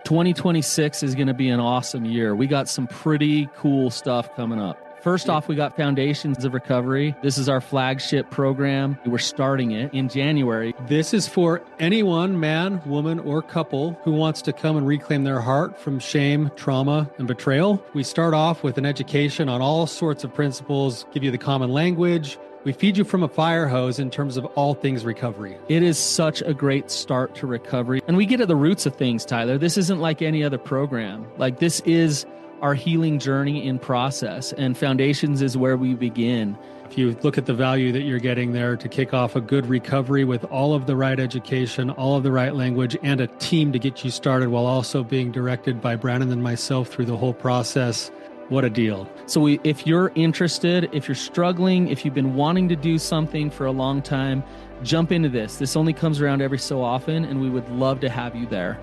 2026 is going to be an awesome year. We got some pretty cool stuff coming up. First off, we got Foundations of Recovery. This is our flagship program. We're starting it in January. This is for anyone, man, woman, or couple, who wants to come and reclaim their heart from shame, trauma, and betrayal. We start off with an education on all sorts of principles, give you the common language. We feed you from a fire hose in terms of all things recovery. It is such a great start to recovery. And we get at the roots of things, Tyler. This isn't like any other program. Like, this is our healing journey in process, and Foundations is where we begin. If you look at the value that you're getting there to kick off a good recovery with all of the right education, all of the right language, and a team to get you started while also being directed by Brannon and myself through the whole process, what a deal. So if you're interested, if you're struggling, if you've been wanting to do something for a long time, jump into this. This only comes around every so often, and we would love to have you there.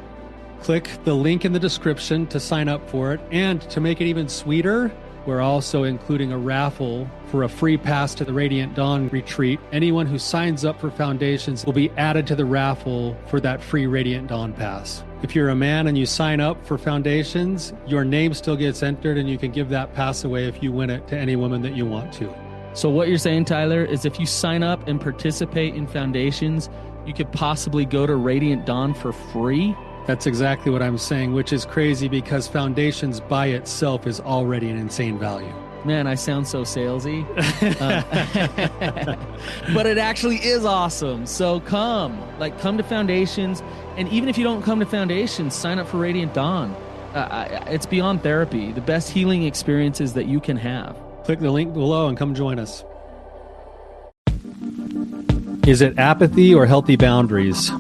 Click the link in the description to sign up for it. And to make it even sweeter, we're also including a raffle for a free pass to the Radiant Dawn retreat. Anyone who signs up for Foundations will be added to the raffle for that free Radiant Dawn pass. If you're a man and you sign up for Foundations, your name still gets entered, and you can give that pass away if you win it to any woman that you want to. So what you're saying, Tyler, is if you sign up and participate in Foundations, you could possibly go to Radiant Dawn for free? That's exactly what I'm saying, which is crazy because Foundations by itself is already an insane value. Man, I sound so salesy. But it actually is awesome. So come to Foundations. And even if you don't come to Foundations, sign up for Radiant Dawn. It's beyond therapy. The best healing experiences that you can have. Click the link below and come join us. Is it apathy or healthy boundaries?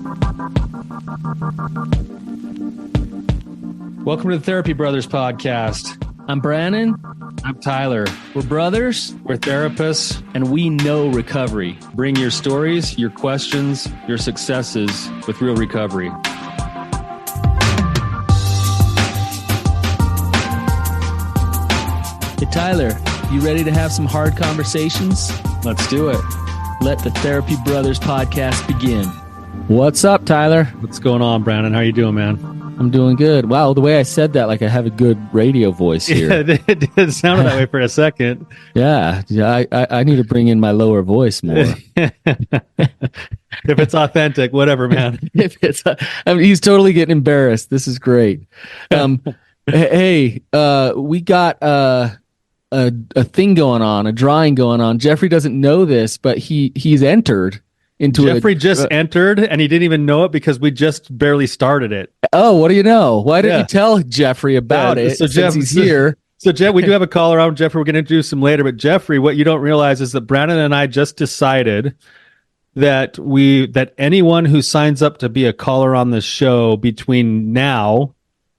Welcome to the Therapy Brothers podcast. I'm Brannon. I'm Tyler. We're brothers. We're therapists. And we know recovery. Bring your stories, your questions, your successes with real recovery. Hey, Tyler, you ready to have some hard conversations? Let's do it. Let the Therapy Brothers podcast begin. What's up, Tyler? What's going on, Brannon? How you doing, man? I'm doing good. Wow, the way I said that, like I have a good radio voice here. Yeah, it did sound that way for a second. Yeah, I need to bring in my lower voice more. If it's authentic, whatever, man. He's totally getting embarrassed. This is great. Hey, we got a thing going on, a drawing going on. Jeffrey doesn't know this, but he's entered into Jeffrey just entered, and he didn't even know it because we just barely started it. Oh, what do you know? Why didn't you tell Jeffrey about it since he's here? So, Jeff, we do have a caller on. Jeffrey, we're going to introduce him later. But, Jeffrey, what you don't realize is that Brannon and I just decided that anyone who signs up to be a caller on this show between now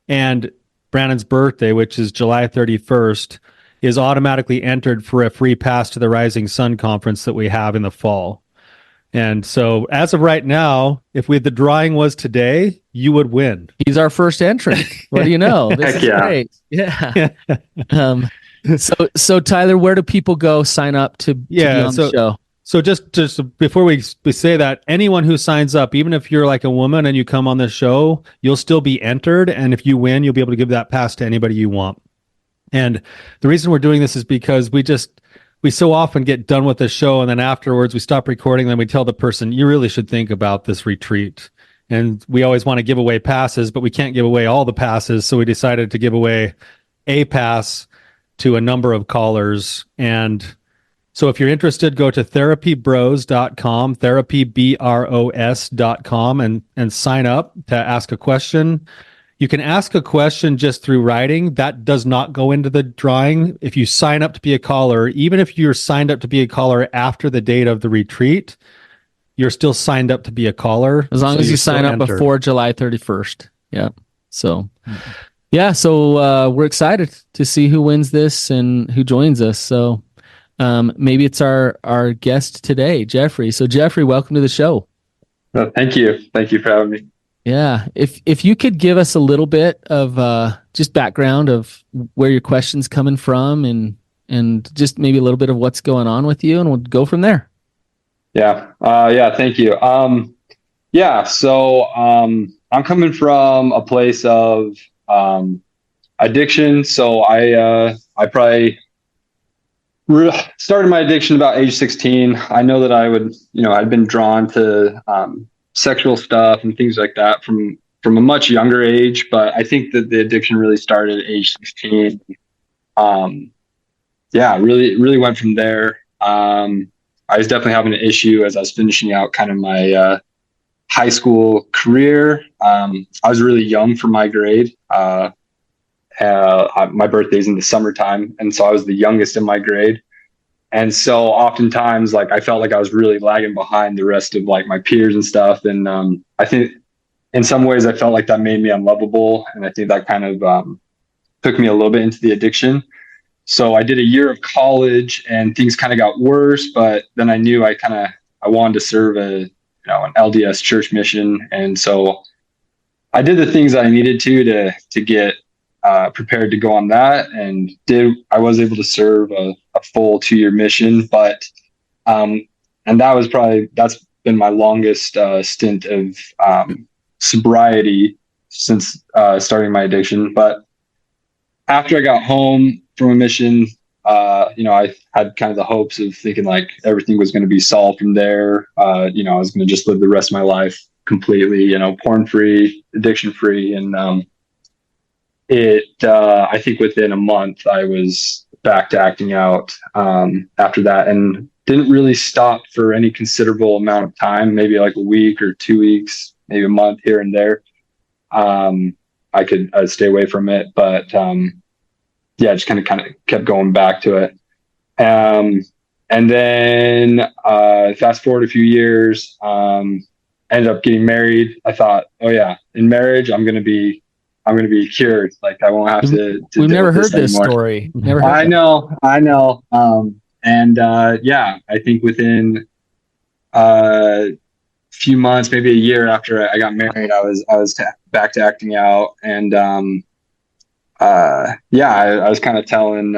and Brannon's birthday, which is July 31st, is automatically entered for a free pass to the Rising Sun conference that we have in the fall. And so as of right now, if the drawing was today, you would win. He's our first entrant. What do you know? This is great. Yeah. So Tyler, where do people go sign up to be on the show? So just before we say that, anyone who signs up, even if you're like a woman and you come on the show, you'll still be entered. And if you win, you'll be able to give that pass to anybody you want. And the reason we're doing this is because we so often get done with the show, and then afterwards we stop recording, then we tell the person, you really should think about this retreat. And we always want to give away passes, but we can't give away all the passes. So we decided to give away a pass to a number of callers. And so if you're interested, go to therapybros.com, therapybros.com, and sign up to ask a question. You can ask a question just through writing. That does not go into the drawing. If you sign up to be a caller, even if you're signed up to be a caller after the date of the retreat, you're still signed up to be a caller. As long as you sign up before July 31st. Yeah. So, we're excited to see who wins this and who joins us. So maybe it's our guest today, Jeffrey. So Jeffrey, welcome to the show. Thank you. Thank you for having me. Yeah. If you could give us a little bit of just background of where your question's coming from and just maybe a little bit of what's going on with you, and we'll go from there. Yeah. Thank you. So I'm I'm coming from a place of addiction. So I probably started my addiction about age 16. I know that I'd been drawn to sexual stuff and things like that from a much younger age, but I think that the addiction really started at age 16. Really went from there. I was definitely having an issue as I was finishing out kind of my high school career. I was really young for my grade. My birthday's in the summertime, and so I was the youngest in my grade. And so oftentimes, like, I felt like I was really lagging behind the rest of like my peers and stuff. And I think in some ways I felt like that made me unlovable, and I think that kind of took me a little bit into the addiction. So I did a year of college, and things kind of got worse. But then I knew I wanted to serve an LDS church mission, and so I did the things I needed to get prepared to go on that, and I was able to serve a full 2-year mission. But and that's been my longest stint of sobriety since starting my addiction. But after I got home from a mission, I had kind of the hopes of thinking like everything was going to be solved from there. I was going to just live the rest of my life completely, porn free, addiction free. And I think within a month I was back to acting out after that, and didn't really stop for any considerable amount of time, maybe like a week or 2 weeks, maybe a month here and there. I'd stay away from it, but just kind of kept going back to it. And then fast forward a few years, ended up getting married. I thought, oh yeah, in marriage I'm gonna be cured. Like, I won't have to we've never heard this story. Never heard I know. I think within a few months, maybe a year after I got married, I was back to acting out. And I was kind of telling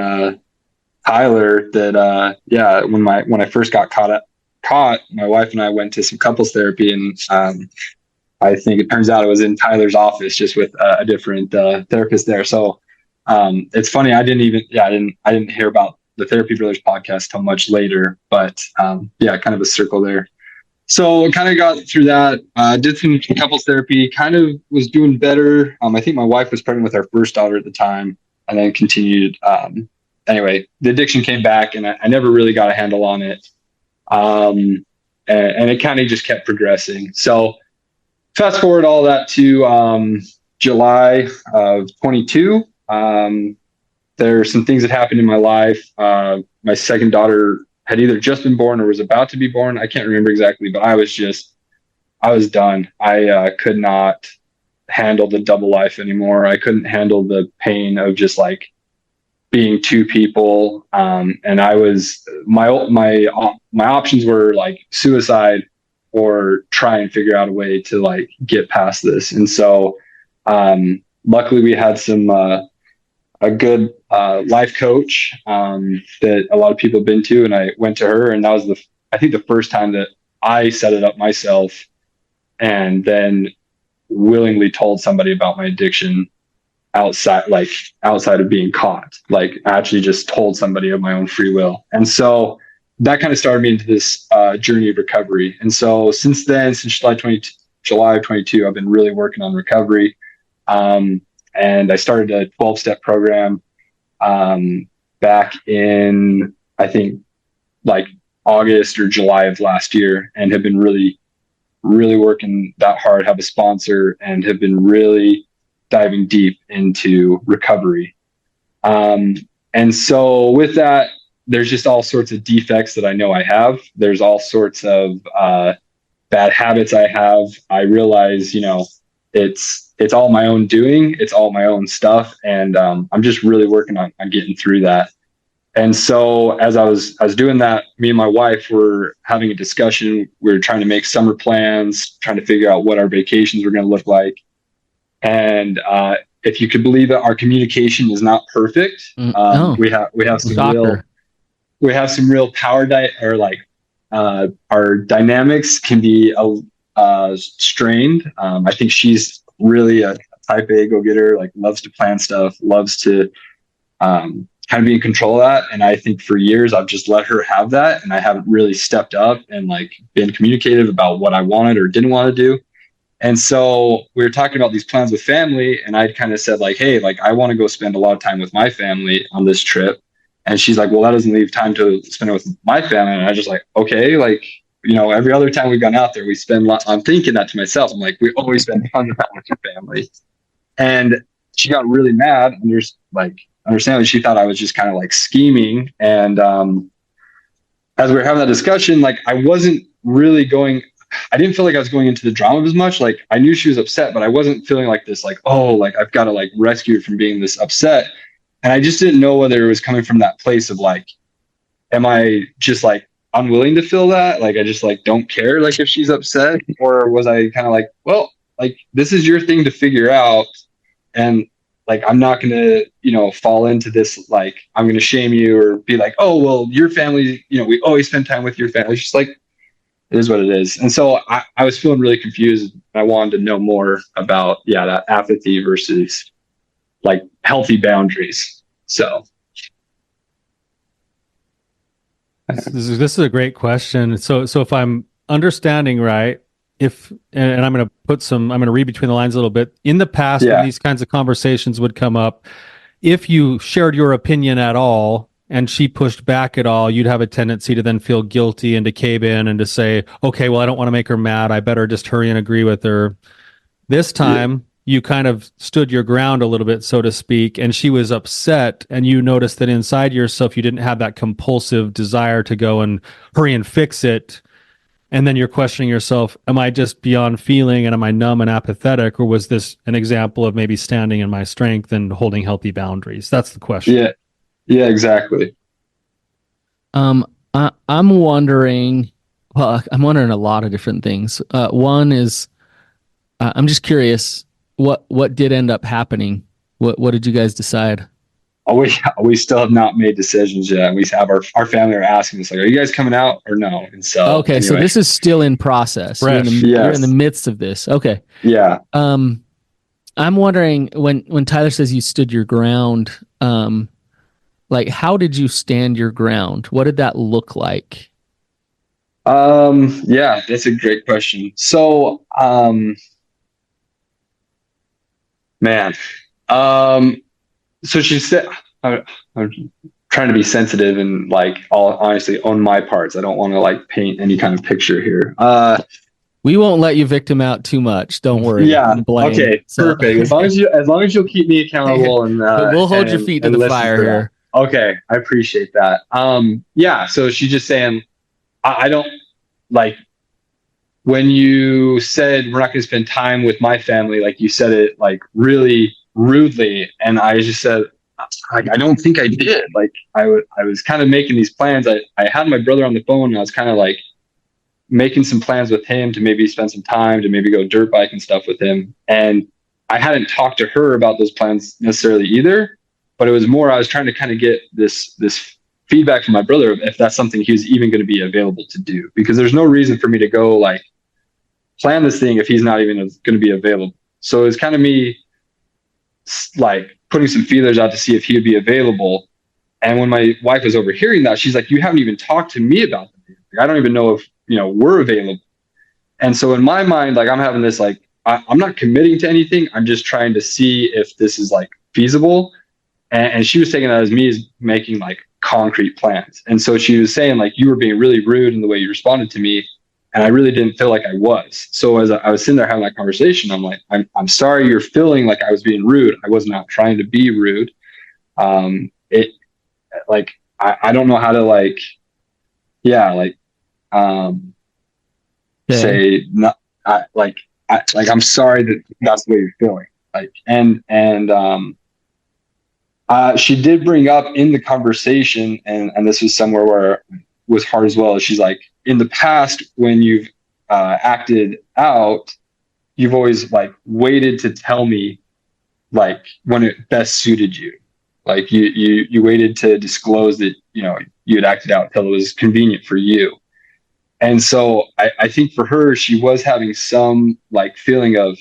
Tyler that when I first got caught, my wife and I went to some couples therapy, and I think it turns out it was in Tyler's office, just with a different therapist there. So it's funny, I didn't hear about the Therapy Brothers podcast till much later, but kind of a circle there. So I kind of got through that, did some couples therapy, kind of was doing better. I think my wife was pregnant with our first daughter at the time, and then continued. Anyway, the addiction came back, and I never really got a handle on it. And it kind of just kept progressing. So fast forward all that to July of 22. There are some things that happened in my life. My second daughter had either just been born or was about to be born. I can't remember exactly, but I was done. I could not handle the double life anymore. I couldn't handle the pain of just like being two people. And I was, my options were like suicide or try and figure out a way to like get past this. And so, luckily we had a good life coach that a lot of people have been to, and I went to her, and that was I think the first time that I set it up myself, and then willingly told somebody about my addiction outside of being caught. Like, I actually just told somebody of my own free will. And so that kind of started me into this journey of recovery. And so since then, since July of 22, I've been really working on recovery. And I started a 12-step program back in, I think, like August or July of last year, and have been really, really working that hard, have a sponsor, and have been really diving deep into recovery. And so with that, there's just all sorts of defects that I know I have. There's all sorts of bad habits I have. I realize, it's all my own doing. It's all my own stuff. And I'm just really working on getting through that. And so as I was doing that, me and my wife were having a discussion. We were trying to make summer plans, trying to figure out what our vacations were going to look like. And if you could believe it, our communication is not perfect. We have some real power our dynamics can be strained. I think she's really a type A go-getter, like loves to plan stuff, loves to kind of be in control of that. And I think for years I've just let her have that, and I haven't really stepped up and like been communicative about what I wanted or didn't want to do. And so we were talking about these plans with family, and I kind of said like, hey, like I want to go spend a lot of time with my family on this trip. And she's like, well, that doesn't leave time to spend it with my family. And I was just like, okay, like, you know, every other time we've gone out there, we spend I'm thinking that to myself. I'm like, we always spend tons of time with your family. And she got really mad. And there's like, understandably, she thought I was just kind of like scheming. And as we were having that discussion, like I wasn't really I didn't feel like I was going into the drama as much. Like I knew she was upset, but I wasn't feeling like this, like, oh, like I've got to like rescue her from being this upset. And I just didn't know whether it was coming from that place of like, am I just like unwilling to feel that? Like I just like don't care like if she's upset, or was I kind of like, well, like this is your thing to figure out, and like I'm not gonna, you know, fall into this like I'm gonna shame you or be like, oh well, your family, you know, we always spend time with your family. It's just like it is what it is. And so I was feeling really confused. I wanted to know more about that apathy versus like healthy boundaries. So this is a great question. So if I'm understanding right, and I'm going to read between the lines a little bit. In the past, when these kinds of conversations would come up, if you shared your opinion at all and she pushed back at all, you'd have a tendency to then feel guilty and to cave in and to say, okay, well, I don't want to make her mad. I better just hurry and agree with her. This time, you kind of stood your ground a little bit, so to speak, and she was upset, and you noticed that inside yourself, you didn't have that compulsive desire to go and hurry and fix it. And then you're questioning yourself, am I just beyond feeling, and am I numb and apathetic, or was this an example of maybe standing in my strength and holding healthy boundaries? That's the question. Yeah, exactly. I'm wondering, I'm wondering a lot of different things. One is, I'm just curious, what did end up happening? What did you guys decide? We still have not made decisions yet. We have our family are asking us like, are you guys coming out or no? And so anyway. So this is still in process. You're in the midst of this. Okay. Yeah. I'm wondering when Tyler says you stood your ground, like how did you stand your ground? What did that look like? Yeah, that's a great question. So so she said, I'm trying to be sensitive and like honestly own my parts. I don't want to like paint any kind of picture here. We won't let you victim out too much. Don't worry. Yeah. Okay. So. Perfect. As long as you'll keep me accountable and we'll hold your feet to the fire here. Okay, I appreciate that. Yeah. So she's just saying, I don't like when you said we're not going to spend time with my family. Like you said it like really rudely, and I just said, like, I don't think I did. Like I was kind of making these plans. I had my brother on the phone, and I was kind of like making some plans with him to maybe spend some time, to maybe go dirt bike and stuff with him. And I hadn't talked to her about those plans necessarily either, but it was more, I was trying to kind of get this feedback from my brother if that's something he was even going to be available to do, because there's no reason for me to go like plan this thing if he's not even going to be available. So it's kind of me like putting some feelers out to see if he would be available. And when my wife was overhearing that, she's like, you haven't even talked to me about them. I don't even know if, we're available. And so in my mind, like I'm having this, like, I'm not committing to anything. I'm just trying to see if this is like feasible. And she was taking that as me as making like concrete plans. And so she was saying like, you were being really rude in the way you responded to me. And I really didn't feel like I was. So as I was sitting there having that conversation, I'm like, I'm sorry you're feeling like I was being rude. I was not trying to be rude. It like, I don't know how to like, say not, I'm sorry that that's the way you're feeling. Like, and she did bring up in the conversation, and this was somewhere where it was hard as well. She's like, in the past, when you've acted out, you've always like waited to tell me like when it best suited you. Like you waited to disclose that, you had acted out until it was convenient for you. And so I think for her, she was having some like feeling of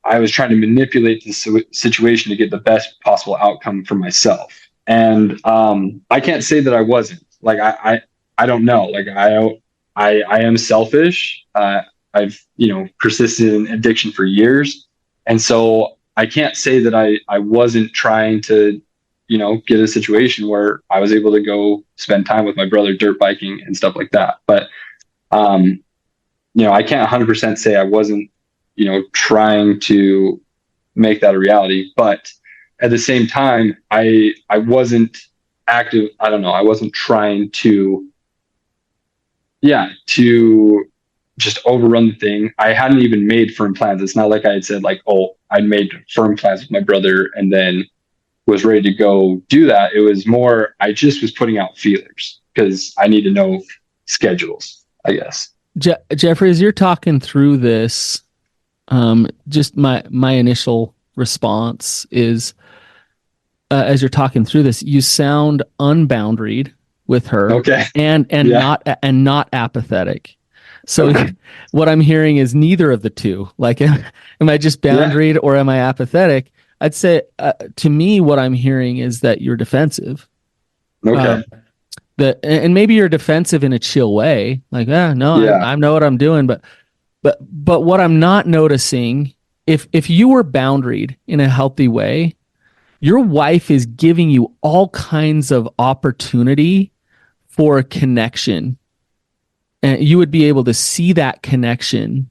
I was trying to manipulate the situation to get the best possible outcome for myself. And I can't say that I wasn't. Like I don't know. Like I am selfish. I've persisted in addiction for years, and so I can't say that I wasn't trying to get a situation where I was able to go spend time with my brother dirt biking and stuff like that. But I can't 100% say I wasn't trying to make that a reality. But at the same time, I wasn't active. I don't know. I wasn't trying to just overrun the thing. I hadn't even made firm plans. It's not like I had said like, oh, I'd made firm plans with my brother and then was ready to go do that. It was more, I just was putting out feelers because I need to know schedules, I guess. Jeffrey, as you're talking through this, just my initial response is, as you're talking through this, you sound unboundaried with her, okay, and not apathetic. So what I'm hearing is neither of the two. Like, am I just boundaried or am I apathetic? I'd say, to me, what I'm hearing is that you're defensive. Okay. And maybe you're defensive in a chill way, like, I know what I'm doing, but what I'm not noticing, if you were boundaried in a healthy way, your wife is giving you all kinds of opportunity for a connection, and you would be able to see that connection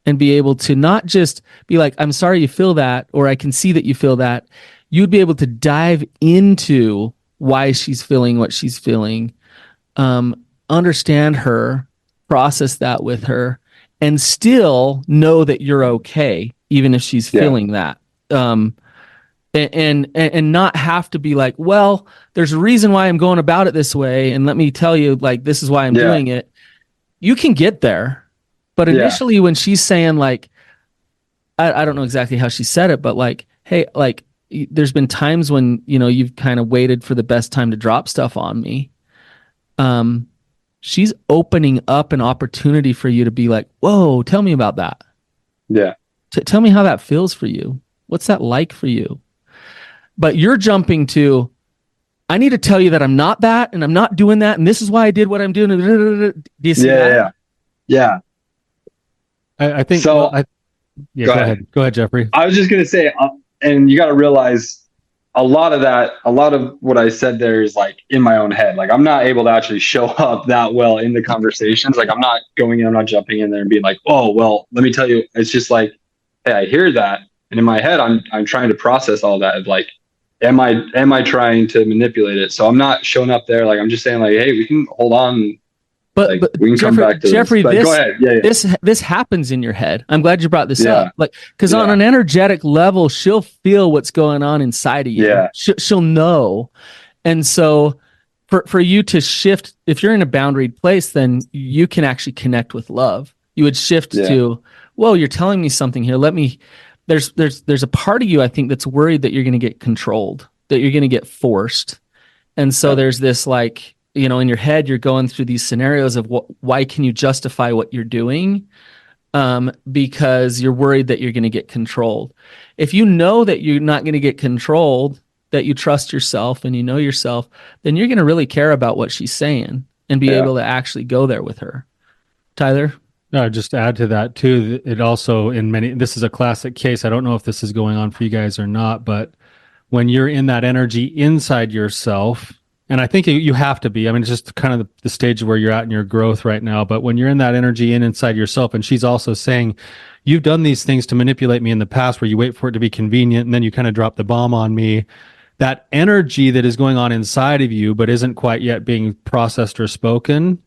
and be able to not just be like, I'm sorry you feel that, or I can see that you feel that. You'd be able to dive into why she's feeling what she's feeling, understand her, process that with her, and still know that you're okay, even if she's feeling that. And not have to be like, well, there's a reason why I'm going about it this way, and let me tell you, like, this is why I'm doing it. You can get there, but initially when she's saying like, I don't know exactly how she said it, but like, hey, like, there's been times when you've kind of waited for the best time to drop stuff on me. She's opening up an opportunity for you to be like, whoa, tell me about that. Yeah. Tell me how that feels for you. What's that like for you? But you're jumping to, I need to tell you that I'm not that, and I'm not doing that, and this is why I did what I'm doing. Do you see that? Yeah. I think so. Go ahead, Jeffrey. I was just gonna say, and you got to realize a lot of what I said there is like in my own head. Like, I'm not able to actually show up that well in the conversations. Like, I'm not going in, I'm not jumping in there and being like, oh, well, let me tell you. It's just like, hey, I hear that, and in my head, I'm trying to process all that of like, am I trying to manipulate it? So I'm not showing up there. Like, I'm just saying like, hey, we can hold on. But we can come back to Jeffrey, this. Go ahead. This happens in your head. I'm glad you brought this up. Like, because on an energetic level, she'll feel what's going on inside of you. Yeah. She'll know. And so for you to shift, if you're in a boundaried place, then you can actually connect with love. You would shift to, whoa, you're telling me something here. There's a part of you, I think, that's worried that you're going to get controlled, that you're going to get forced. And so there's this like, in your head, you're going through these scenarios of why can you justify what you're doing? Because you're worried that you're going to get controlled. If you know that you're not going to get controlled, that you trust yourself and you know yourself, then you're going to really care about what she's saying and be able to actually go there with her. Tyler? No, just add to that too. It also, this is a classic case. I don't know if this is going on for you guys or not, but when you're in that energy inside yourself, and I think you have to be. I mean, it's just kind of the stage where you're at in your growth right now. But when you're in that energy inside yourself, and she's also saying, you've done these things to manipulate me in the past where you wait for it to be convenient and then you kind of drop the bomb on me. That energy that is going on inside of you, but isn't quite yet being processed or spoken,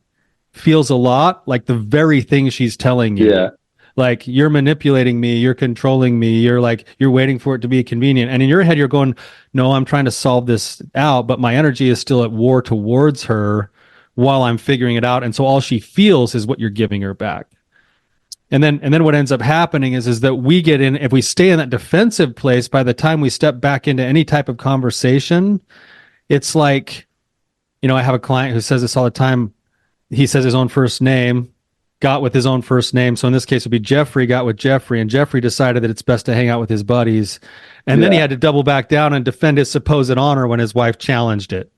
feels a lot like the very thing she's telling you. Yeah. Like, you're manipulating me, you're controlling me, you're waiting for it to be convenient. And in your head, you're going, no, I'm trying to solve this out, but my energy is still at war towards her while I'm figuring it out. And so all she feels is what you're giving her back. And then what ends up happening is that we get in, if we stay in that defensive place, by the time we step back into any type of conversation, it's like, I have a client who says this all the time. He says his own first name got with his own first name. So in this case, it would be Jeffrey got with Jeffrey, and Jeffrey decided that it's best to hang out with his buddies. And then he had to double back down and defend his supposed honor when his wife challenged it.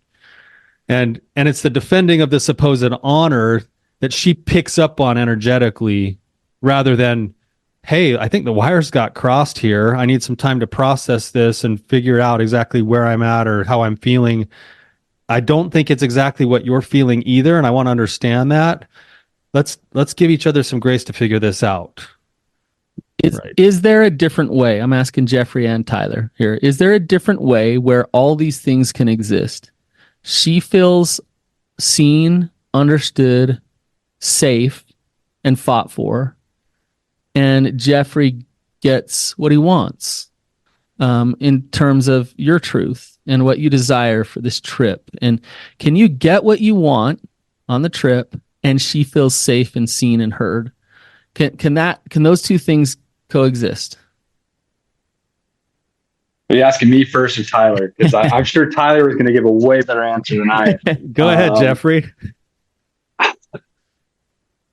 And it's the defending of the supposed honor that she picks up on energetically, rather than, hey, I think the wires got crossed here. I need some time to process this and figure out exactly where I'm at or how I'm feeling. I don't think it's exactly what you're feeling either, and I want to understand that. Let's give each other some grace to figure this out. Is there a different way? I'm asking Jeffrey and Tyler here. Is there a different way where all these things can exist? She feels seen, understood, safe, and fought for, and Jeffrey gets what he wants in terms of your truth and what you desire for this trip. And can you get what you want on the trip, and she feels safe and seen and heard? Can those two things coexist? Are you asking me first or Tyler? Because I'm sure Tyler was going to give a way better answer than I am. Go ahead, Jeffrey.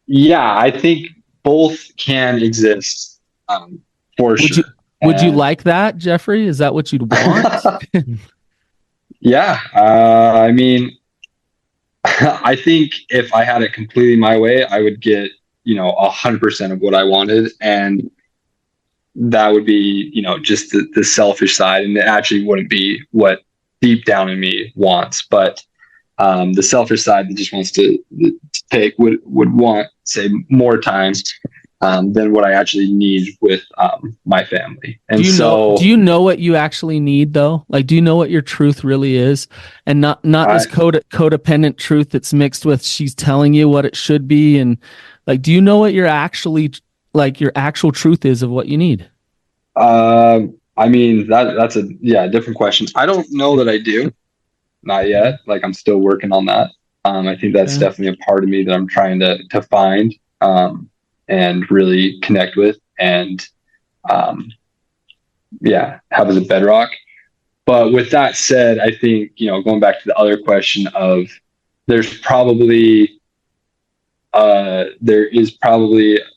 Yeah, I think both can exist for sure. Would you like that, Jeffrey? Is that what you'd want? Yeah. I mean, I think if I had it completely my way, I would get, 100% of what I wanted. And that would be, just the selfish side. And it actually wouldn't be what deep down in me wants. But the selfish side that just wants to take would want, say, more time than what I actually need with my family. And do you know what you actually need though? Like, do you know what your truth really is, and not this codependent truth that's mixed with she's telling you what it should be? And like, do you know what your actual truth is of what you need? I mean, that's a different question. I don't know that I do. Not yet. Like, I'm still working on that. I think that's definitely a part of me that I'm trying to find and really connect with and have as a bedrock. But with that said, I think, going back to the other question of there is probably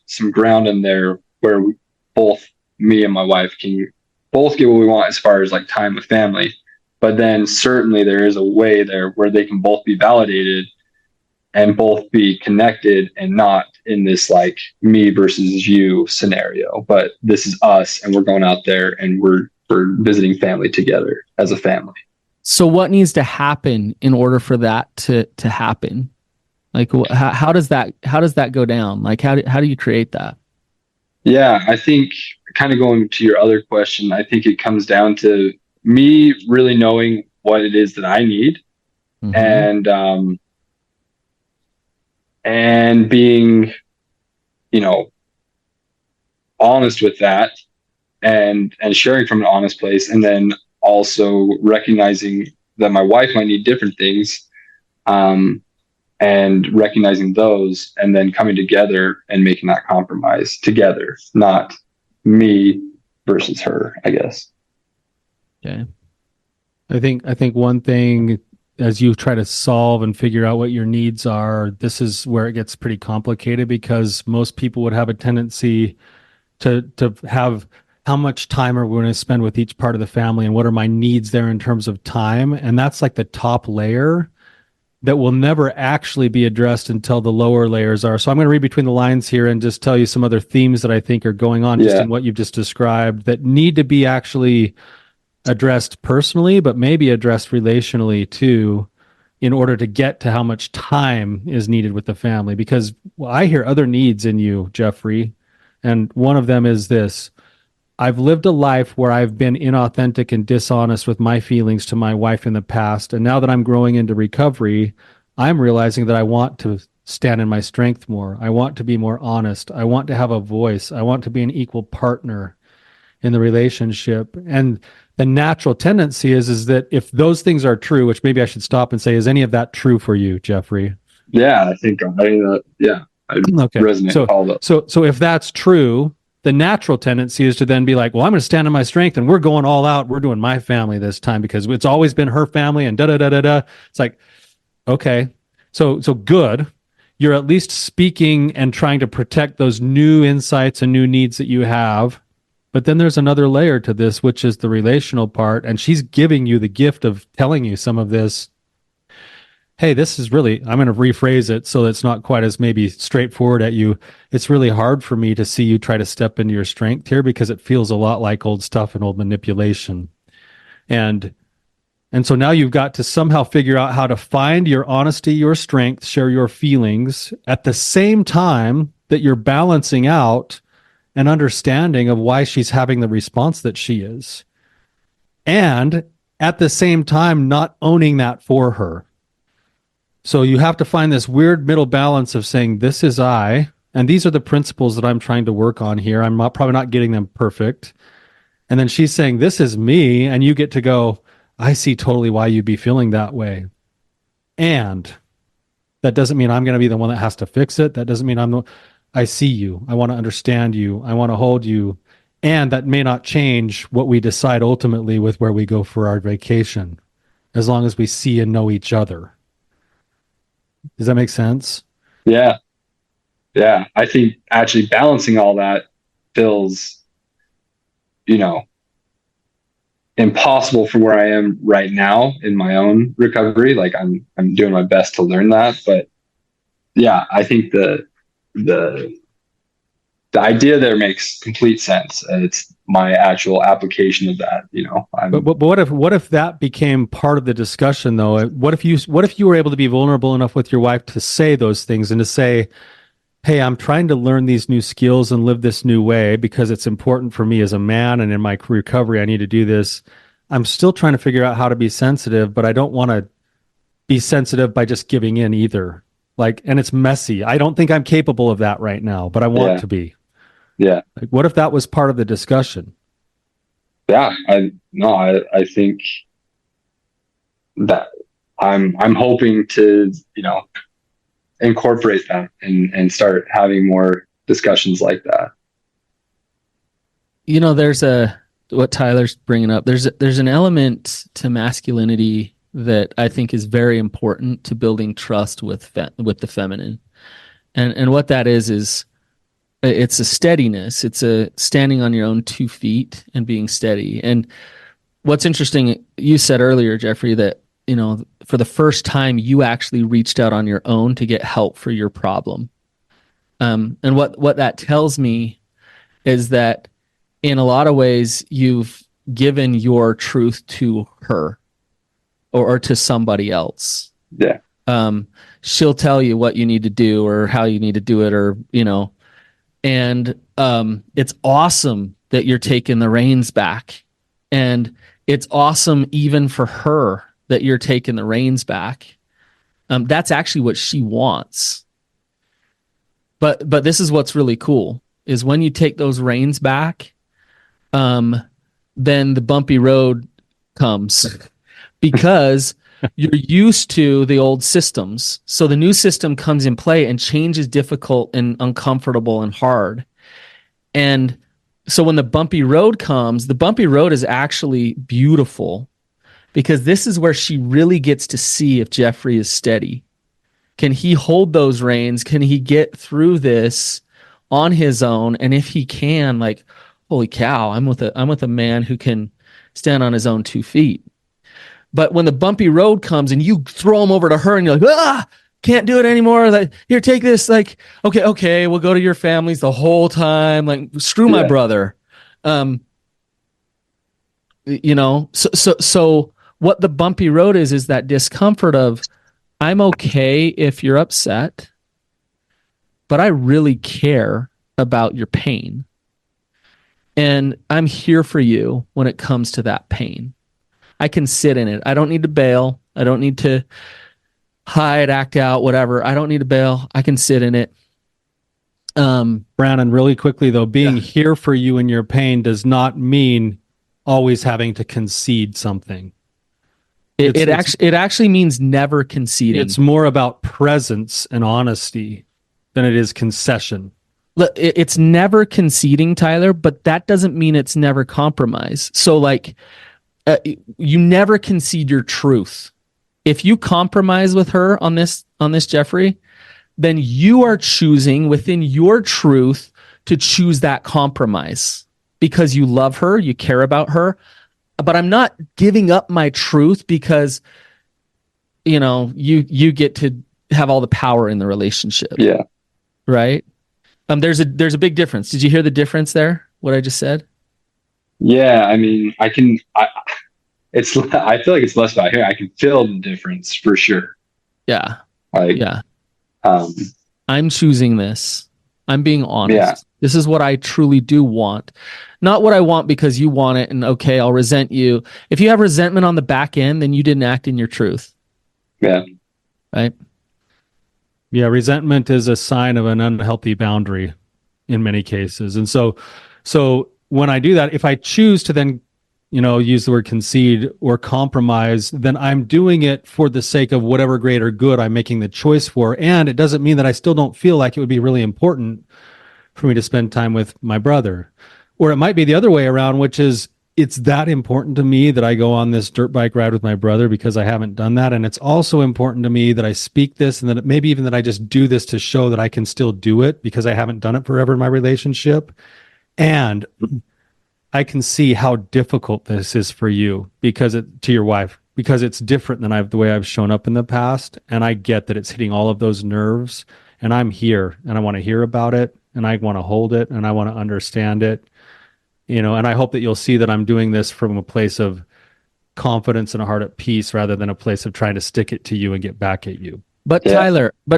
some ground in there where both me and my wife can both get what we want as far as like time with family. But then certainly there is a way there where they can both be validated and both be connected, and not in this like me versus you scenario, but this is us and we're going out there and we're visiting family together as a family. So what needs to happen in order for that to happen? Like, how does that go down? Like, how do you create that? Yeah, I think kind of going to your other question, I think it comes down to me really knowing what it is that I need, and being, honest with that and sharing from an honest place. And then also recognizing that my wife might need different things, and recognizing those, and then coming together and making that compromise together, not me versus her, I guess. Okay. I think one thing, as you try to solve and figure out what your needs are, this is where it gets pretty complicated, because most people would have a tendency to have how much time are we going to spend with each part of the family and what are my needs there in terms of time. And that's like the top layer that will never actually be addressed until the lower layers are. So I'm going to read between the lines here and just tell you some other themes that I think are going on just in what you've just described that need to be actually addressed personally, but maybe addressed relationally too, in order to get to how much time is needed with the family. Because I hear other needs in you, Jeffrey, and one of them is this: I've lived a life where I've been inauthentic and dishonest with my feelings to my wife in the past. And now that I'm growing into recovery, I'm realizing that I want to stand in my strength more. I want to be more honest. I want to have a voice. I want to be an equal partner in the relationship. And the natural tendency is that if those things are true, which maybe I should stop and say, is any of that true for you, Jeffrey? Yeah, I think, I resonate with all those. So if that's true, the natural tendency is to then be like, well, I'm going to stand in my strength and we're going all out. We're doing my family this time because it's always been her family and da-da-da-da-da. It's like, okay, so good. you're at least speaking and trying to protect those new insights and new needs that you have. But then there's another layer to this, which is the relational part. And she's giving you the gift of telling you some of this. Hey, this is really, I'm going to rephrase it so it's not quite as maybe straightforward at you. It's really hard for me to see you try to step into your strength here because it feels a lot like old stuff and old manipulation. And so now you've got to somehow figure out how to find your honesty, your strength, share your feelings at the same time that you're balancing out an understanding of why she's having the response that she is. And at the same time, not owning that for her. So you have to find this weird middle balance of saying, this is I, and these are the principles that I'm trying to work on here. I'm probably not getting them perfect. And then she's saying, this is me, and you get to go, I see totally why you'd be feeling that way. And that doesn't mean I'm going to be the one that has to fix it. That doesn't mean I see you. I want to understand you. I want to hold you. And that may not change what we decide ultimately with where we go for our vacation, as long as we see and know each other. Does that make sense? Yeah. Yeah. I think actually balancing all that feels, impossible for where I am right now in my own recovery. Like I'm doing my best to learn that. But yeah, I think the idea there makes complete sense. And it's my actual application of that, But what if that became part of the discussion though? What if you were able to be vulnerable enough with your wife to say those things and to say, hey, I'm trying to learn these new skills and live this new way because it's important for me as a man, and in my recovery, I need to do this. I'm still trying to figure out how to be sensitive, but I don't want to be sensitive by just giving in either. And it's messy. I don't think I'm capable of that right now, but I want to be. Yeah. What if that was part of the discussion? Yeah, I think that I'm hoping to, incorporate that and start having more discussions like that. There's what Tyler's bringing up. There's an element to masculinity that I think is very important to building trust with the feminine, and what that is it's a steadiness. It's a standing on your own 2 feet and being steady. And what's interesting, you said earlier, Jeffrey, that, for the first time you actually reached out on your own to get help for your problem. And what that tells me is that in a lot of ways you've given your truth to her or to somebody else. Yeah. She'll tell you what you need to do or how you need to do it, or, and it's awesome that you're taking the reins back. And it's awesome even for her that you're taking the reins back. That's actually what she wants. But this is what's really cool, is when you take those reins back, then the bumpy road comes because you're used to the old systems. So the new system comes in play, and change is difficult and uncomfortable and hard. And so when the bumpy road comes, the bumpy road is actually beautiful, because this is where she really gets to see if Jeffrey is steady. Can he hold those reins? Can he get through this on his own? And if he can, holy cow, I'm with a man who can stand on his own 2 feet. But when the bumpy road comes and you throw him over to her and you're like, can't do it anymore. Here, take this. Okay, we'll go to your families the whole time. Screw my brother. So what the bumpy road is that discomfort of, I'm okay if you're upset, but I really care about your pain. And I'm here for you when it comes to that pain. I can sit in it. I don't need to bail. I don't need to hide, act out, whatever. I don't need to bail. I can sit in it. Brannon, really quickly though, being here for you in your pain does not mean always having to concede something. It actually means never conceding. It's more about presence and honesty than it is concession. Look, it's never conceding, Tyler, but that doesn't mean it's never compromise. So you never concede your truth. If you compromise with her on this, Jeffrey, then you are choosing within your truth to choose that compromise because you love her, you care about her. But I'm not giving up my truth because, you get to have all the power in the relationship. Yeah. Right. There's a big difference. Did you hear the difference there? What I just said? Yeah. I mean, I feel like it's less about here. I can feel the difference for sure. Yeah. Like, yeah. Um, I'm choosing this. I'm being honest. Yeah. This is what I truly do want. Not what I want because you want it and okay, I'll resent you. If you have resentment on the back end, then you didn't act in your truth. Yeah. Right? Yeah, resentment is a sign of an unhealthy boundary in many cases. And so when I do that, if I choose to then, use the word concede or compromise, then I'm doing it for the sake of whatever greater good I'm making the choice for. And it doesn't mean that I still don't feel like it would be really important for me to spend time with my brother. Or it might be the other way around, which is it's that important to me that I go on this dirt bike ride with my brother because I haven't done that. And it's also important to me that I speak this and that maybe even that I just do this to show that I can still do it because I haven't done it forever in my relationship. And I can see how difficult this is for you to your wife, because it's different than the way I've shown up in the past. And I get that it's hitting all of those nerves, and I'm here and I want to hear about it and I want to hold it and I want to understand it, and I hope that you'll see that I'm doing this from a place of confidence and a heart at peace rather than a place of trying to stick it to you and get back at you. But yeah.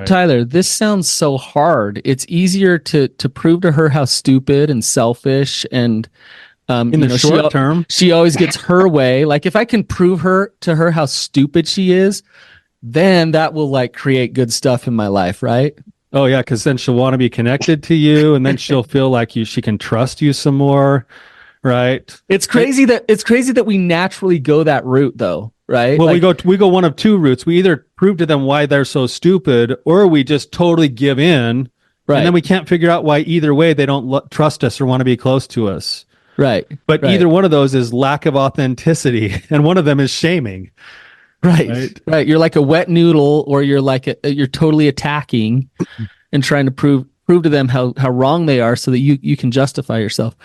Tyler, this sounds so hard. It's easier to prove to her how stupid and selfish and in the short term, she always gets her way. Like if I can prove to her how stupid she is, then that will like create good stuff in my life, right? Oh yeah, because then she'll want to be connected to you, and then she'll feel like she can trust you some more, right? It's crazy that we naturally go that route, though, right? Well, we go one of two routes. We either prove to them why they're so stupid, or we just totally give in, right? And then we can't figure out why either way they don't trust us or want to be close to us. Right. But either one of those is lack of authenticity, and one of them is shaming. Right. You're like a wet noodle, or you're you're totally attacking and trying to prove to them how wrong they are so that you can justify yourself.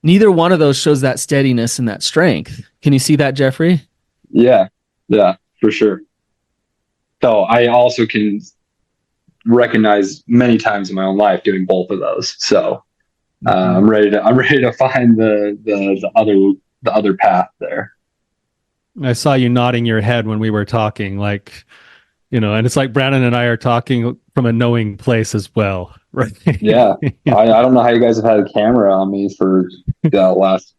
Neither one of those shows that steadiness and that strength. Can you see that, Jeffrey? Yeah, for sure. So I also can recognize many times in my own life doing both of those. So I'm ready to find the other path there. I saw you nodding your head when we were talking, like, and it's like Brannon and I are talking from a knowing place as well, right? Yeah. I don't know how you guys have had a camera on me for the last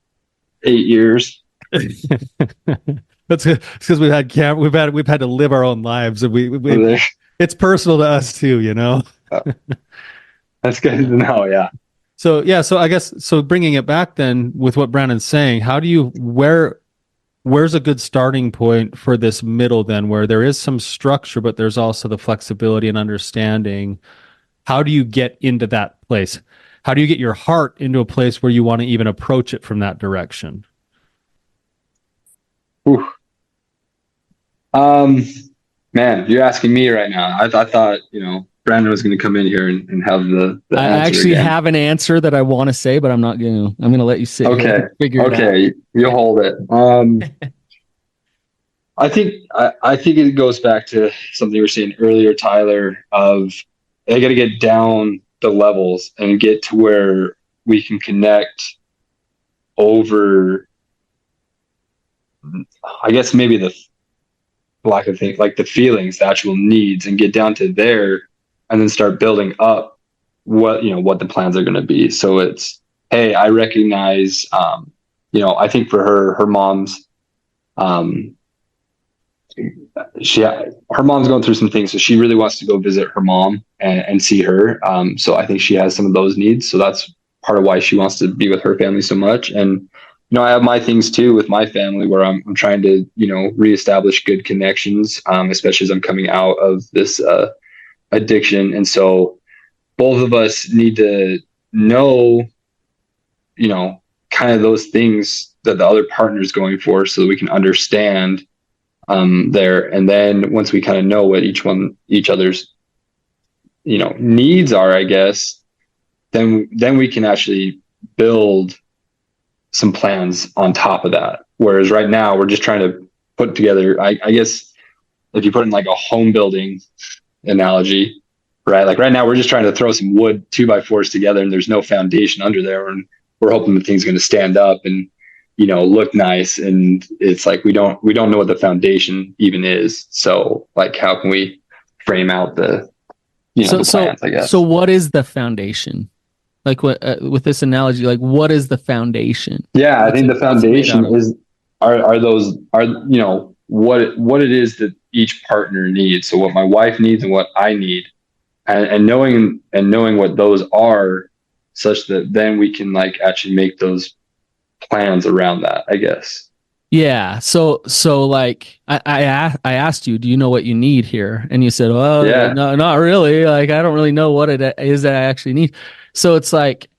8 years. That's because we've had to live our own lives, and we it's personal to us too, That's good to know. Yeah. So I guess bringing it back then with what Brannon's saying, where's a good starting point for this middle then, where there is some structure, but there's also the flexibility and understanding? How do you get into that place? How do you get your heart into a place where you want to even approach it from that direction? Ooh. Man, you're asking me right now. I thought, Brandon was going to come in here and have the I actually have an answer that I want to say, but I'm not going to. I'm going to let you sit here and figure it out. Okay, you hold it. I think it goes back to something you were saying earlier, Tyler, of I got to get down the levels and get to where we can connect over, I guess maybe the lack of things, like the feelings, the actual needs, and get down to there, and then start building up what the plans are going to be. So it's, hey, I recognize, I think for her mom's, her mom's going through some things, so she really wants to go visit her mom and see her. So I think she has some of those needs. So that's part of why she wants to be with her family so much. And I have my things too with my family, where I'm trying to reestablish good connections, especially as I'm coming out of this addiction. And so both of us need to know, kind of those things that the other partner is going for, so that we can understand there. And then once we kind of know what each other's needs are, I guess, then we can actually build some plans on top of that. Whereas right now we're just trying to put together, I guess if you put in like a home building analogy, right? Like right now we're just trying to throw some wood 2x4s together and there's no foundation under there. And we're hoping the thing's going to stand up and, look nice. And it's like, we don't know what the foundation even is. So like, how can we frame out the plans, I guess. So what is the foundation? Like with this analogy, like what is the foundation? Yeah, I think the foundation is what it is that each partner needs. So what my wife needs and what I need, and knowing what those are, such that then we can like actually make those plans around that, I guess. Yeah. So like I asked you, do you know what you need here? And you said, well, yeah. No, not really. Like, I don't really know what it is that I actually need. So it's like,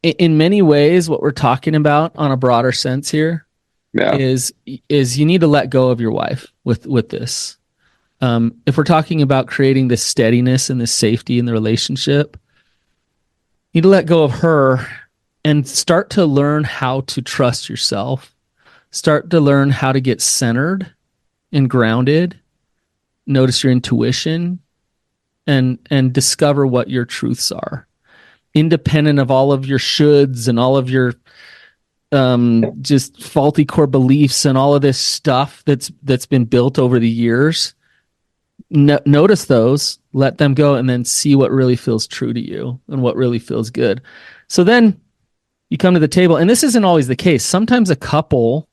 in many ways, what we're talking about on a broader sense here is you need to let go of your wife with this. If we're talking about creating this steadiness and this safety in the relationship, you need to let go of her and start to learn how to trust yourself. Start to learn how to get centered and grounded. Notice your intuition and discover what your truths are, independent of all of your shoulds and all of your just faulty core beliefs and all of this stuff that's been built over the years. Notice those, let them go, and then see what really feels true to you and what really feels good. So then you come to the table, and this isn't always the case. Sometimes a couple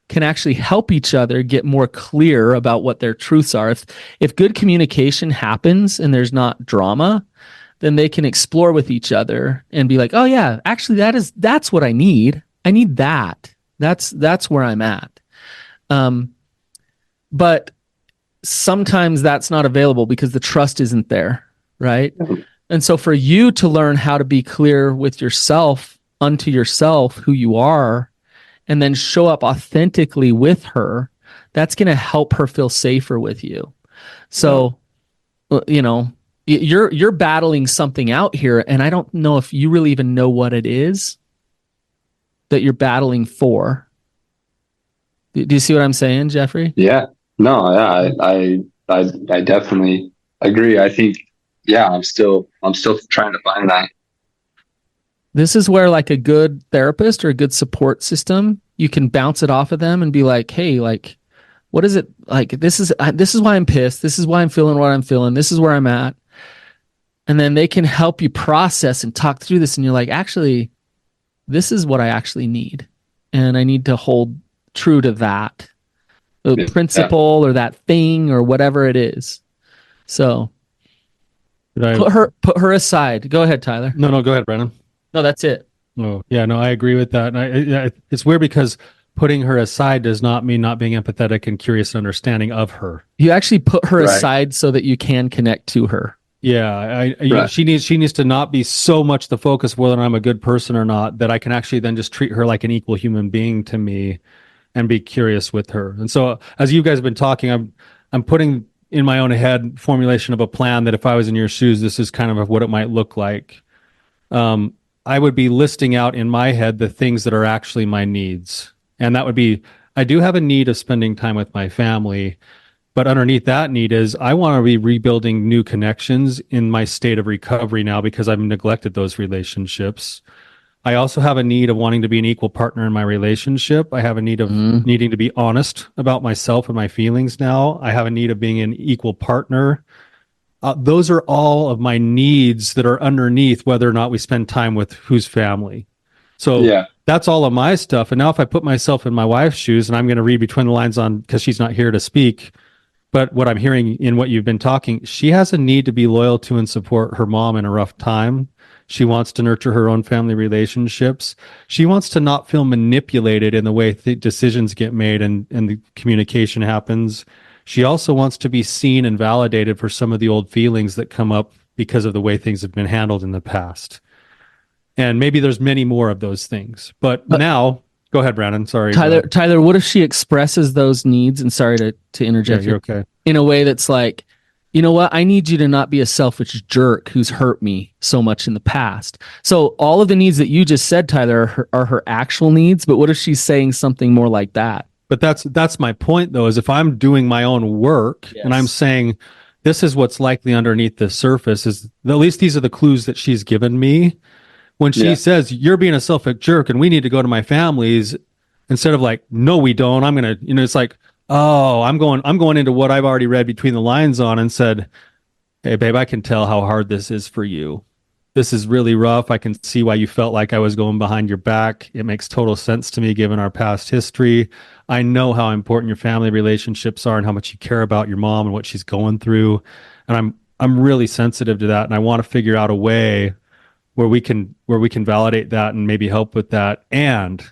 can actually help each other get more clear about what their truths are. If good communication happens and there's not drama, then they can explore with each other and be like, oh yeah, actually that's what I need. I need that. That's where I'm at. But sometimes that's not available because the trust isn't there, right? And so for you to learn how to be clear with yourself, unto yourself, who you are, and then show up authentically with her, that's going to help her feel safer with you. So, you're battling something out here, and I don't know if you really even know what it is that you're battling for. Do you see what I'm saying, Jeffrey? Yeah. No, yeah, I definitely agree. I think, I'm still trying to find that. This is where like a good therapist or a good support system, you can bounce it off of them and be like, hey, like, what is it? Like, this is why I'm pissed. This is why I'm feeling what I'm feeling. This is where I'm at. And then they can help you process and talk through this. And you're like, actually, this is what I actually need. And I need to hold true to that principle or that thing or whatever it is. So put her aside. Go ahead, Tyler. No, go ahead, Brannon. No, that's it. Oh, yeah, no, I agree with that. And it's weird because putting her aside does not mean not being empathetic and curious and understanding of her. You actually put her aside so that you can connect to her. Yeah, she needs to not be so much the focus of whether I'm a good person or not, that I can actually then just treat her like an equal human being to me and be curious with her. And so as you guys have been talking, I'm putting in my own head formulation of a plan that if I was in your shoes, this is kind of what it might look like. I would be listing out in my head the things that are actually my needs. And that would be, I do have a need of spending time with my family, but underneath that need is I want to be rebuilding new connections in my state of recovery now because I've neglected those relationships. I also have a need of wanting to be an equal partner in my relationship. I have a need of needing to be honest about myself and my feelings now. I have a need of being an equal partner. Those are all of my needs that are underneath whether or not we spend time with whose family. So that's all of my stuff. And now if I put myself in my wife's shoes, and I'm going to read between the lines on, because she's not here to speak, but what I'm hearing in what you've been talking, she has a need to be loyal to and support her mom in a rough time. She wants to nurture her own family relationships. She wants to not feel manipulated in the way decisions get made and the communication happens. She also wants to be seen and validated for some of the old feelings that come up because of the way things have been handled in the past. And maybe there's many more of those things. But now, go ahead, Brannon. Sorry. Tyler, what if she expresses those needs? And sorry to interject. Yeah, you're okay. In a way that's like, you know what? I need you to not be a selfish jerk who's hurt me so much in the past. So all of the needs that you just said, Tyler, are her actual needs. But what if she's saying something more like that? But that's my point, though, is if I'm doing my own work and I'm saying this is what's likely underneath the surface, is at least these are the clues that she's given me. When she says, you're being a selfish jerk and we need to go to my family's, instead of like, no, we don't, I'm going to, it's like, oh, I'm going into what I've already read between the lines on and said, hey, babe, I can tell how hard this is for you. This is really rough. I can see why you felt like I was going behind your back. It makes total sense to me given our past history. I know how important your family relationships are and how much you care about your mom and what she's going through. And I'm really sensitive to that. And I want to figure out a way where we can validate that and maybe help with that. And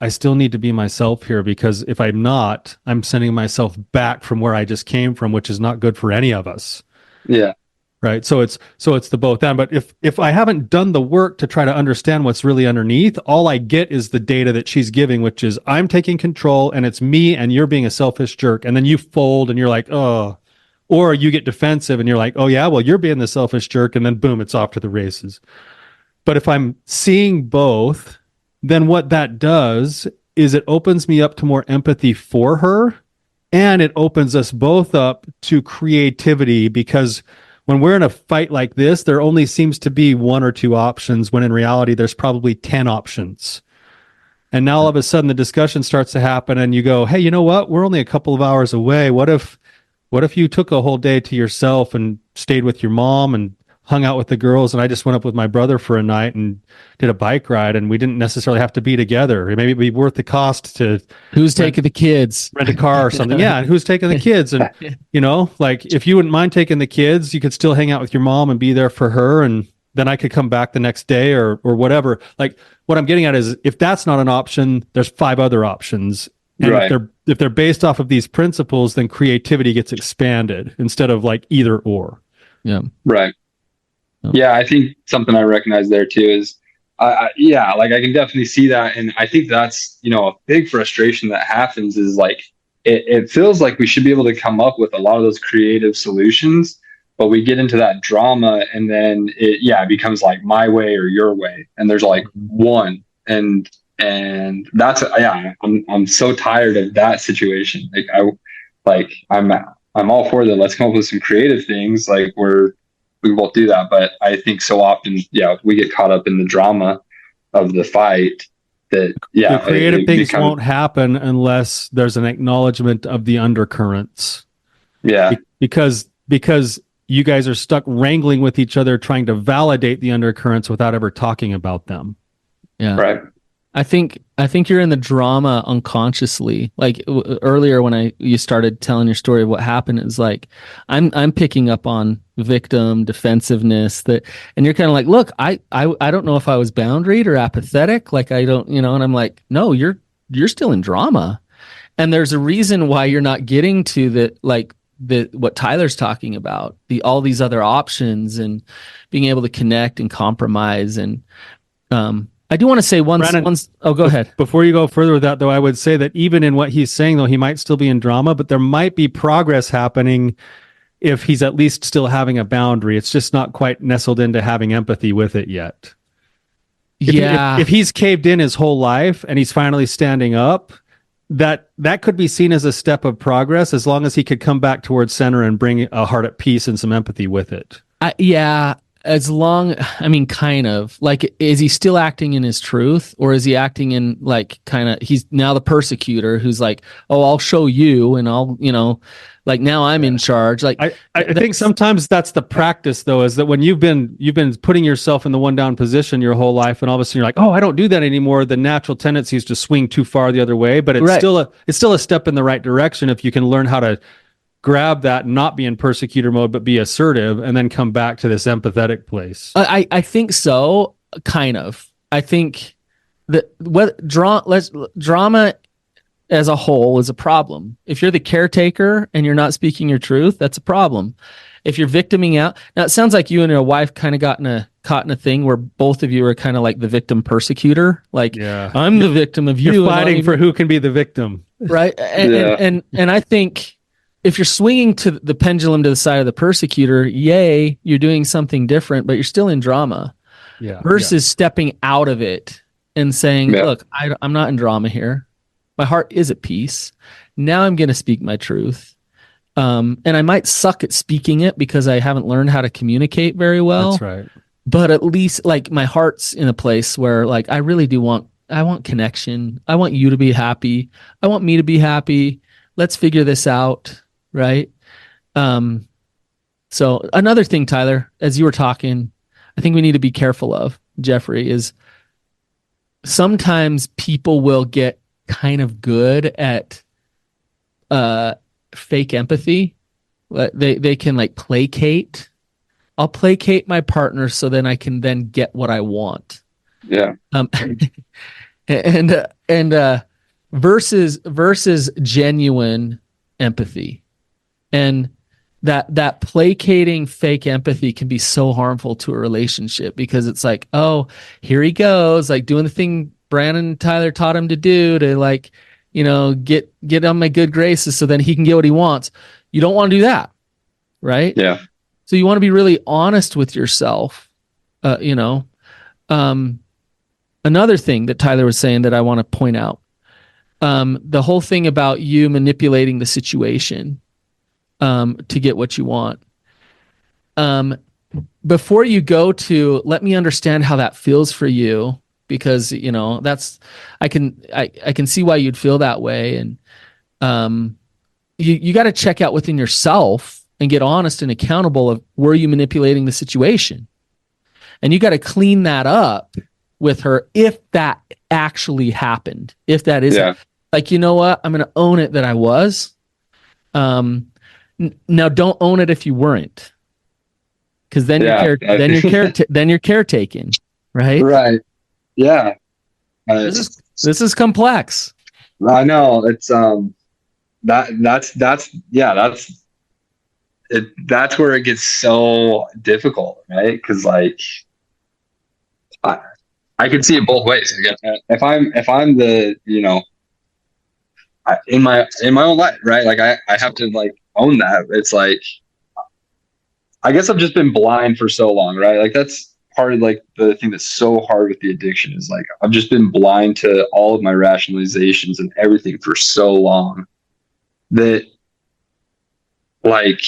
I still need to be myself here, because if I'm not, I'm sending myself back from where I just came from, which is not good for any of us. Yeah. Right. So it's the both and. But if I haven't done the work to try to understand what's really underneath, all I get is the data that she's giving, which is I'm taking control and it's me and you're being a selfish jerk. And then you fold and you're like, oh, or you get defensive and you're like, oh yeah, well, you're being the selfish jerk. And then boom, it's off to the races. But if I'm seeing both, then what that does is it opens me up to more empathy for her. And it opens us both up to creativity, because when we're in a fight like this, there only seems to be one or two options, when in reality, there's probably 10 options. And now all of a sudden the discussion starts to happen and you go, hey, you know what? We're only a couple of hours away. What if you took a whole day to yourself and stayed with your mom and hung out with the girls, and I just went up with my brother for a night and did a bike ride, and we didn't necessarily have to be together. Maybe it'd be worth the cost to taking the kids, rent a car or something. Yeah. And who's taking the kids? And, like if you wouldn't mind taking the kids, you could still hang out with your mom and be there for her. And then I could come back the next day or whatever. Like what I'm getting at is, if that's not an option, there's 5 other options. And if they're based off of these principles, then creativity gets expanded instead of like either or. Yeah. Right. Yeah, I think something I recognize there too is, like I can definitely see that. And I think that's, a big frustration that happens is like, it feels like we should be able to come up with a lot of those creative solutions, but we get into that drama and then it becomes like my way or your way. And there's like one, and that's, I'm so tired of that situation. I'm all for that. Let's come up with some creative things. Like we both do that, but I think so often, we get caught up in the drama of the fight that, the creative things won't happen unless there's an acknowledgement of the undercurrents. Yeah. Because you guys are stuck wrangling with each other, trying to validate the undercurrents without ever talking about them. Yeah. Right. I think you're in the drama unconsciously. Like earlier when you started telling your story of what happened, it's like I'm picking up on victim defensiveness, and you're kind of like, look, I don't know if I was boundaried or apathetic. Like I don't, and I'm like, no, you're still in drama, and there's a reason why you're not getting to what Tyler's talking about, all these other options and being able to connect and compromise. And I do want to say Brannon, go ahead. Before you go further with that, though, I would say that even in what he's saying, though, he might still be in drama, but there might be progress happening if he's at least still having a boundary. It's just not quite nestled into having empathy with it yet. If he's caved in his whole life and he's finally standing up, that could be seen as a step of progress, as long as he could come back towards center and bring a heart at peace and some empathy with it. Kind of like, is he still acting in his truth, or is he acting in like he's now the persecutor who's like, oh, I'll show you, and I'll, like now I'm in charge. Like I think sometimes that's the practice, though, is that when you've been putting yourself in the one down position your whole life, and all of a sudden you're like, oh, I don't do that anymore. The natural tendency is to swing too far the other way, but it's still a step in the right direction if you can learn how to grab that, not be in persecutor mode, but be assertive, and then come back to this empathetic place. I think so, kind of. I think that drama as a whole is a problem. If you're the caretaker and you're not speaking your truth, that's a problem. If you're victiming out, now it sounds like you and your wife kind of caught in a thing where both of you are kind of like the victim persecutor. Like, I'm the victim of you. You're fighting for who can be the victim, right? And I think if you're swinging to the pendulum to the side of the persecutor, yay, you're doing something different, but you're still in drama. Yeah. Versus stepping out of it and saying, Yeah. look, I'm not in drama here. My heart is at peace. Now I'm going to speak my truth. And I might suck at speaking it because I haven't learned how to communicate very well. That's right. But at least like my heart's in a place where like I really do want connection. I want you to be happy. I want me to be happy. Let's figure this out, right? So another thing, Tyler, as you were talking, I think we need to be careful of, Jeffrey, is sometimes people will get kind of good at fake empathy. They can like placate. I'll placate my partner so then I can then get what I want. Yeah. And versus genuine empathy. And that placating fake empathy can be so harmful to a relationship because it's like, oh, here he goes, like doing the thing Brannon and Tyler taught him to do to like, get on my good graces so then he can get what he wants. You don't want to do that, right? Yeah. So you want to be really honest with yourself. Another thing that Tyler was saying that I want to point out, the whole thing about you manipulating the situation to get what you want. Before you go to, let me understand how that feels for you, because that's I can see why you'd feel that way, and you got to check out within yourself and get honest and accountable of, were you manipulating the situation? And you got to clean that up with her if that actually happened. If that is like, you know what, I'm going to own it that I was. Now don't own it if you weren't, because then you're caretaking, right? Right. Yeah. This is complex. I know it's that's where it gets so difficult, right? Because like I can see it both ways. If I'm the in my own life, right? Like I have to like own that. It's like I guess I've just been blind for so long, right? Like that's part of like the thing that's so hard with the addiction is like I've just been blind to all of my rationalizations and everything for so long that like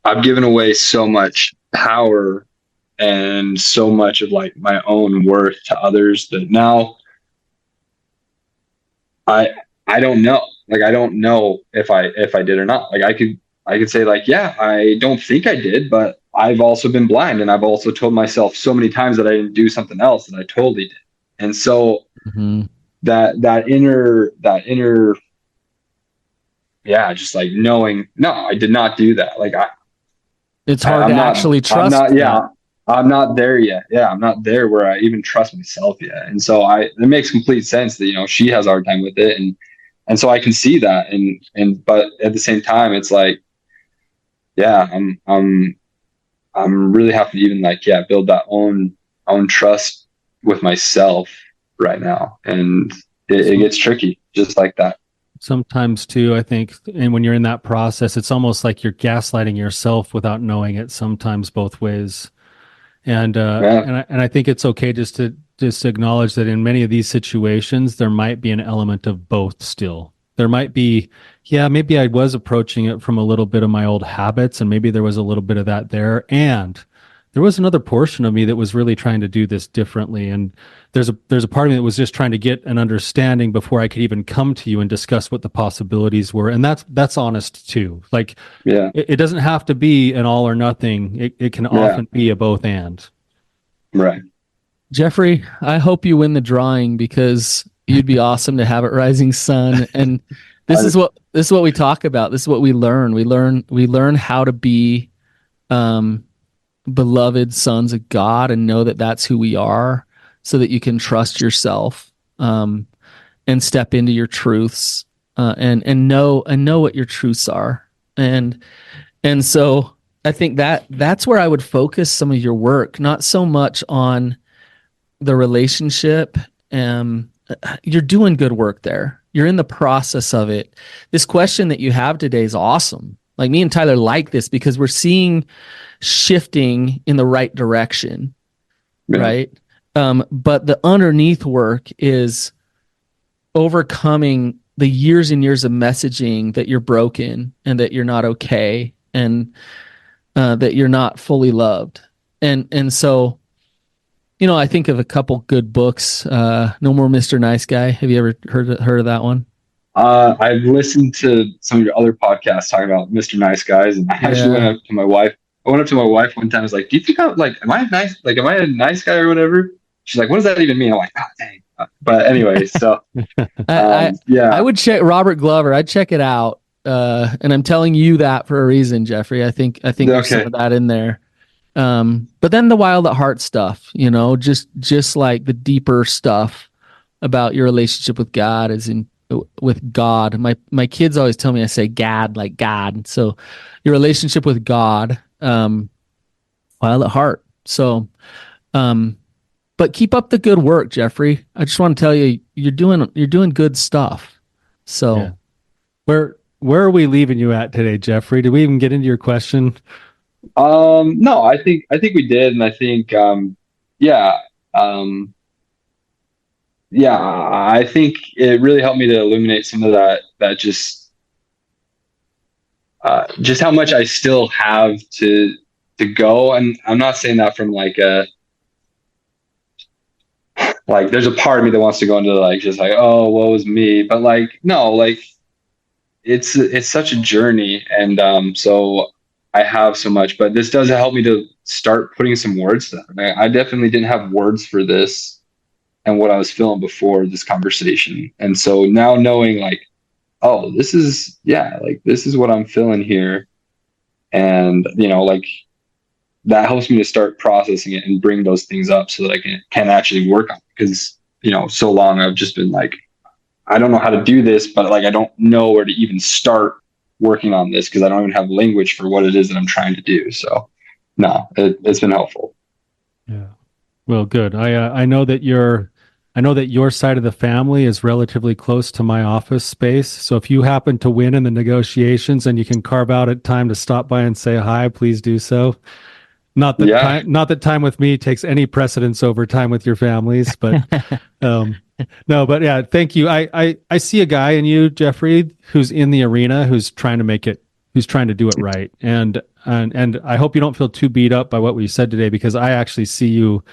I've given away so much power and so much of like my own worth to others that now I don't know. Like I don't know if I did or not. Like I could say like, yeah, I don't think I did, but I've also been blind, and I've also told myself so many times that I didn't do something else that I totally did. And so that inner just like knowing, no, I did not do that. Like it's hard to actually trust. I'm not there yet. Yeah, I'm not there where I even trust myself yet. And so it makes complete sense that she has a hard time with it, and so I can see that, and but at the same time, it's like, yeah, I'm really having to even like build that own trust with myself right now, and it gets tricky just like that. Sometimes too, I think, and when you're in that process, it's almost like you're gaslighting yourself without knowing it. Sometimes both ways, and I think it's okay just to acknowledge that in many of these situations, there might be an element of both still. There might be, maybe I was approaching it from a little bit of my old habits, and maybe there was a little bit of that there. And there was another portion of me that was really trying to do this differently. And there's a part of me that was just trying to get an understanding before I could even come to you and discuss what the possibilities were. And that's honest too. Like, it doesn't have to be an all or nothing. It can often be a both and. Right. Jeffrey, I hope you win the drawing, because you'd be awesome to have at Rising Sun. And this is what we talk about. This is what we learn. We learn how to be beloved sons of God and know that that's who we are, so that you can trust yourself and step into your truths and know what your truths are. And so I think that's where I would focus some of your work, not so much on the relationship. You're doing good work there. You're in the process of it. This question that you have today is awesome. Like, me and Tyler like this because we're seeing shifting in the right direction, right? But the underneath work is overcoming the years and years of messaging that you're broken and that you're not okay and that you're not fully loved. And so, I think of a couple good books. No More Mr. Nice Guy. Have you ever heard of that one? I've listened to some of your other podcasts talking about Mr. Nice Guys, and I actually went up to my wife. I went up to my wife one time. I was like, "Do you think am I nice? Like, am I a nice guy or whatever?" She's like, "What does that even mean?" I'm like, "Oh, dang." But anyway, so I would check Robert Glover. I'd check it out. And I'm telling you that for a reason, Jeffrey. I think there's some of that in there. But then the wild at heart stuff, just like the deeper stuff about your relationship with God with God. My kids always tell me I say God like God. So your relationship with God, wild at heart. So, but keep up the good work, Jeffrey. I just want to tell you, you're doing good stuff. So where are we leaving you at today, Jeffrey? Did we even get into your question? No, I think we did. And I think, I think it really helped me to illuminate some of that just how much I still have to go. And I'm not saying that from like there's a part of me that wants to go into oh, woe is me. But no, it's such a journey. And, so I have so much, but this does help me to start putting some words to that. I definitely didn't have words for this and what I was feeling before this conversation. And so now knowing oh, this is what I'm feeling here. And, that helps me to start processing it and bring those things up so that I can actually work on it. Because, so long I've just been I don't know how to do this, but I don't know where to even start working on this because I don't even have language for what it is that I'm trying to do. So no, it's been helpful. Yeah. Well, good. I know that your side of the family is relatively close to my office space. So if you happen to win in the negotiations and you can carve out a time to stop by and say hi, please do so. Not that time with me takes any precedence over time with your families, but no, but yeah, thank you. I see a guy in you, Jeffrey, who's in the arena, who's trying to do it right. And I hope you don't feel too beat up by what we said today, because I actually see you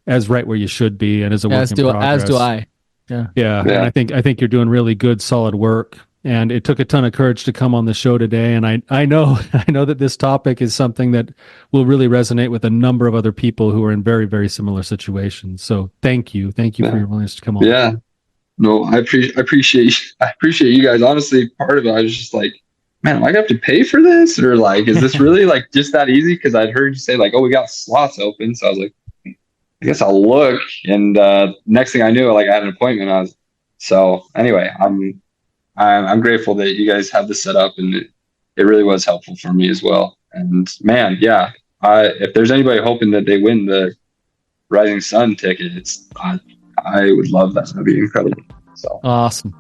as right where you should be and as a work in progress. As do I. Yeah. And I think you're doing really good, solid work. And it took a ton of courage to come on the show today. And I know that this topic is something that will really resonate with a number of other people who are in very, very similar situations. So thank you for your willingness to come on. Yeah. No, I appreciate you guys. Honestly, part of it, I was just like, man, am I gonna have to pay for this? Or is this really just that easy? Because I'd heard you say oh, we got slots open. So I was like, I guess I'll look. And next thing I knew, I had an appointment. So anyway, I'm grateful that you guys have this set up, and it really was helpful for me as well. And man, yeah, if there's anybody hoping that they win the Rising Sun ticket, I would love that. That'd be incredible. So awesome.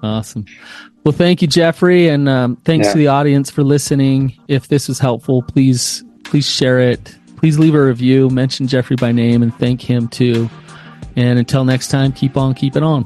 Well, thank you, Jeffrey, and thanks to the audience for listening. If this was helpful, please share it. Please leave a review, mention Jeffrey by name, and thank him too. And until next time, keep on keeping on.